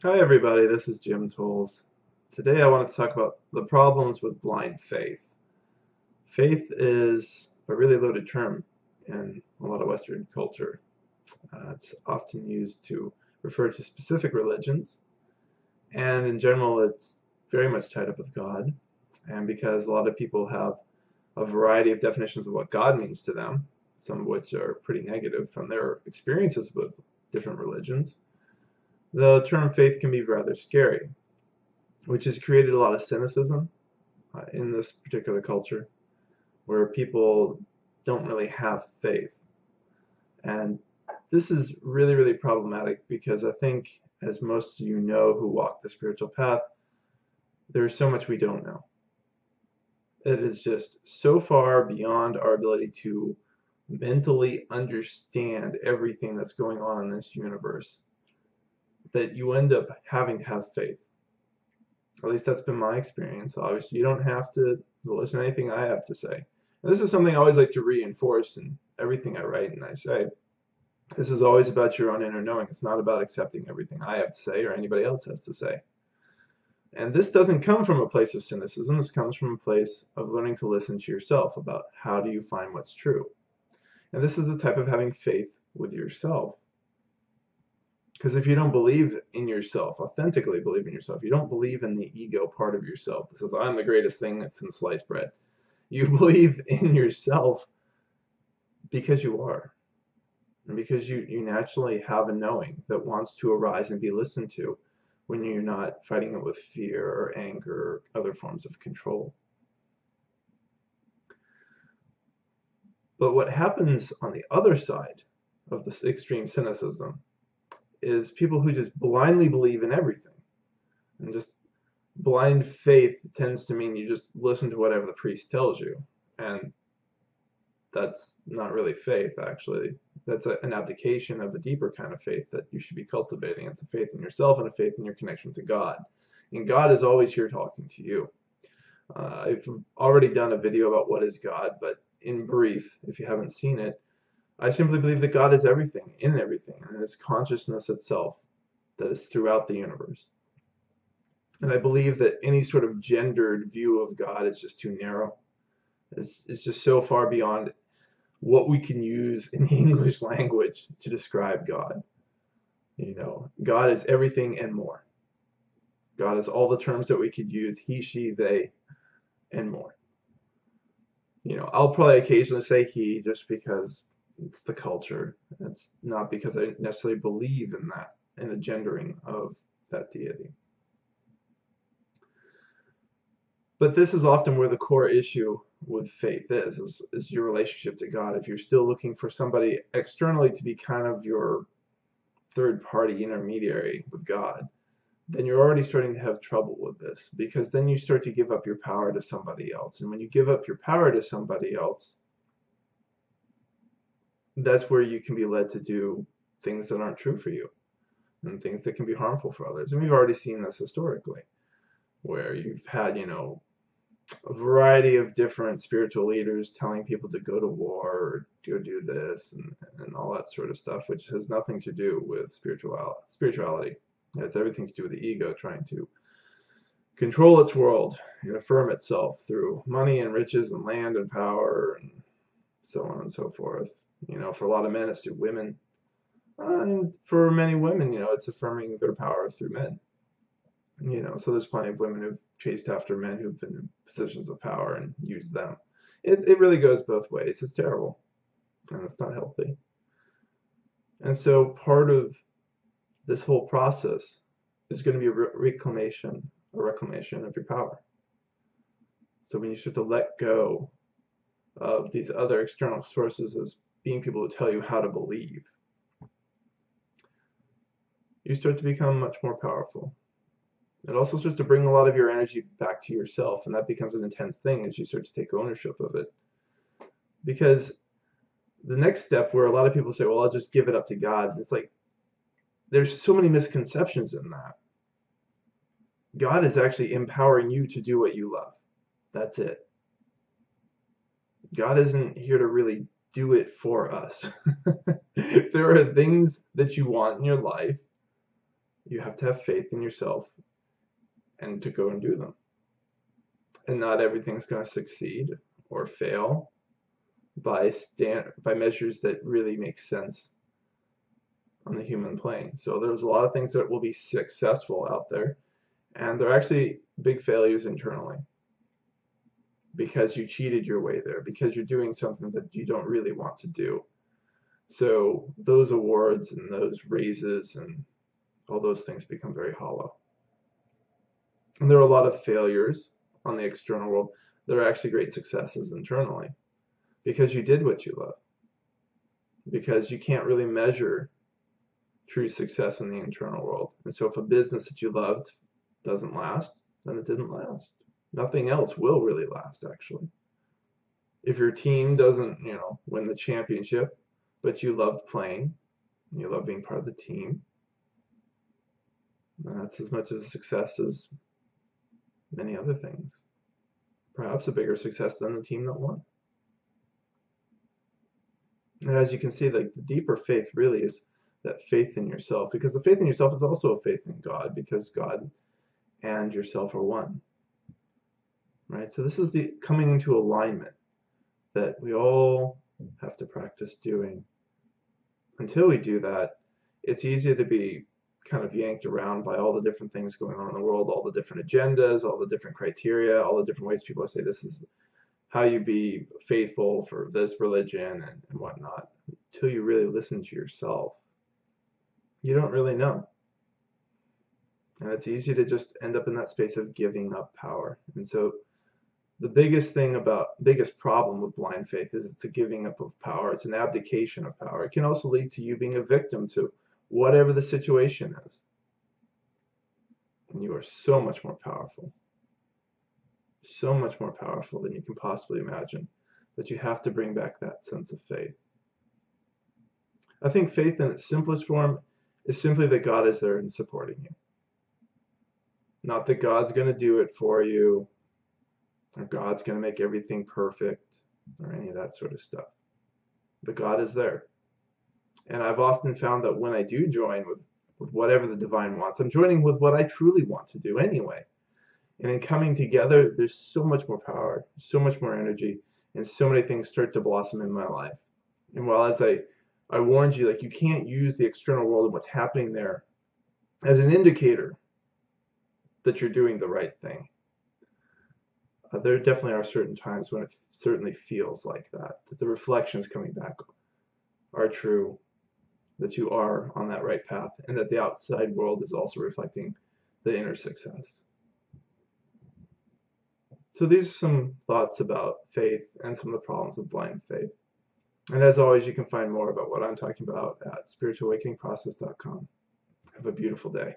Hi everybody, this is Jim Tolles. Today I wanted to talk about the problems with blind faith. Faith is a really loaded term in a lot of Western culture. It's often used to refer to specific religions, and in general it's very much tied up with God. And because a lot of people have a variety of definitions of what God means to them, some of which are pretty negative from their experiences with different religions, the term faith can be rather scary, which has created a lot of cynicism in this particular culture where people don't really have faith. And this is really, really problematic because I think, as most of you know who walk the spiritual path, there's so much we don't know. It is just so far beyond our ability to mentally understand everything that's going on in this universe that you end up having to have faith. At least that's been my experience. Obviously, you don't have to listen to anything I have to say. And this is something I always like to reinforce in everything I write and I say. This is always about your own inner knowing. It's not about accepting everything I have to say or anybody else has to say. And this doesn't come from a place of cynicism. This comes from a place of learning to listen to yourself about how do you find what's true. And this is a type of having faith with yourself. Because if you don't believe in yourself, authentically believe in yourself, you don't believe in the ego part of yourself that says, I'm the greatest thing that's in sliced bread. You believe in yourself because you are. And because you naturally have a knowing that wants to arise and be listened to when you're not fighting it with fear or anger or other forms of control. But what happens on the other side of this extreme cynicism is people who just blindly believe in everything. And just blind faith tends to mean you just listen to whatever the priest tells you. And that's not really faith, actually. That's an abdication of a deeper kind of faith that you should be cultivating. It's a faith in yourself and a faith in your connection to God. And God is always here talking to you. I've already done a video about what is God, but in brief, if you haven't seen it, I simply believe that God is everything, in everything, and is consciousness itself that is throughout the universe. And I believe that any sort of gendered view of God is just too narrow. It's just so far beyond what we can use in the English language to describe God. You know, God is everything and more. God is all the terms that we could use, he, she, they, and more. You know, I'll probably occasionally say he just because it's the culture. It's not because I necessarily believe in that, in the gendering of that deity. But this is often where the core issue with faith is your relationship to God. If you're still looking for somebody externally to be kind of your third party intermediary with God, then you're already starting to have trouble with this, because then you start to give up your power to somebody else. And when you give up your power to somebody else, that's where you can be led to do things that aren't true for you and things that can be harmful for others. And we've already seen this historically, where you've had, you know, a variety of different spiritual leaders telling people to go to war or go do this and all that sort of stuff, which has nothing to do with spirituality. It has everything to do with the ego trying to control its world and affirm itself through money and riches and land and power and so on and so forth. You know, for a lot of men, it's through women. And for many women, you know, it's affirming their power through men. You know, so there's plenty of women who've chased after men who've been in positions of power and used them. It really goes both ways. It's terrible, and it's not healthy. And so part of this whole process is going to be a reclamation of your power. So when you start to let go of these other external sources as being people to tell you how to believe, you start to become much more powerful. It also starts to bring a lot of your energy back to yourself, and that becomes an intense thing as you start to take ownership of it. Because the next step, where a lot of people say, well, I'll just give it up to God, it's like, there's so many misconceptions in that. God is actually empowering you to do what you love. That's it. God isn't here to really do it for us. If there are things that you want in your life, You have to have faith in yourself and to go and do them. And not everything's going to succeed or fail by measures that really make sense on the human plane. So there's a lot of things that will be successful out there, and they're actually big failures internally because you cheated your way there, because you're doing something that you don't really want to do. So those awards and those raises and all those things become very hollow. And there are a lot of failures on the external world that are actually great successes internally because you did what you love. Because you can't really measure true success in the internal world. And so if a business that you loved doesn't last, then it didn't last. Nothing else will really last, actually. If your team doesn't, win the championship, but you loved playing, you love being part of the team, then that's as much of a success as many other things. Perhaps a bigger success than the team that won. And as you can see, the deeper faith really is that faith in yourself, because the faith in yourself is also a faith in God, because God and yourself are one. Right? So this is the coming into alignment that we all have to practice doing. Until we do that, it's easy to be kind of yanked around by all the different things going on in the world, all the different agendas, all the different criteria, all the different ways people say this is how you be faithful for this religion and whatnot. Until you really listen to yourself, you don't really know. And it's easy to just end up in that space of giving up power. And so the biggest problem with blind faith is it's a giving up of power. It's an abdication of power. It can also lead to you being a victim to whatever the situation is. And you are so much more powerful. So much more powerful than you can possibly imagine. But you have to bring back that sense of faith. I think faith in its simplest form is simply that God is there and supporting you. Not that God's going to do it for you, or God's going to make everything perfect, or any of that sort of stuff. But God is there. And I've often found that when I do join with whatever the divine wants, I'm joining with what I truly want to do anyway. And in coming together, there's so much more power, so much more energy, and so many things start to blossom in my life. And while as I warned you, you can't use the external world and what's happening there as an indicator that you're doing the right thing. There definitely are certain times when it certainly feels like that the reflections coming back are true, that you are on that right path, and that the outside world is also reflecting the inner success. So these are some thoughts about faith and some of the problems with blind faith. And as always, you can find more about what I'm talking about at spiritualawakeningprocess.com. Have a beautiful day.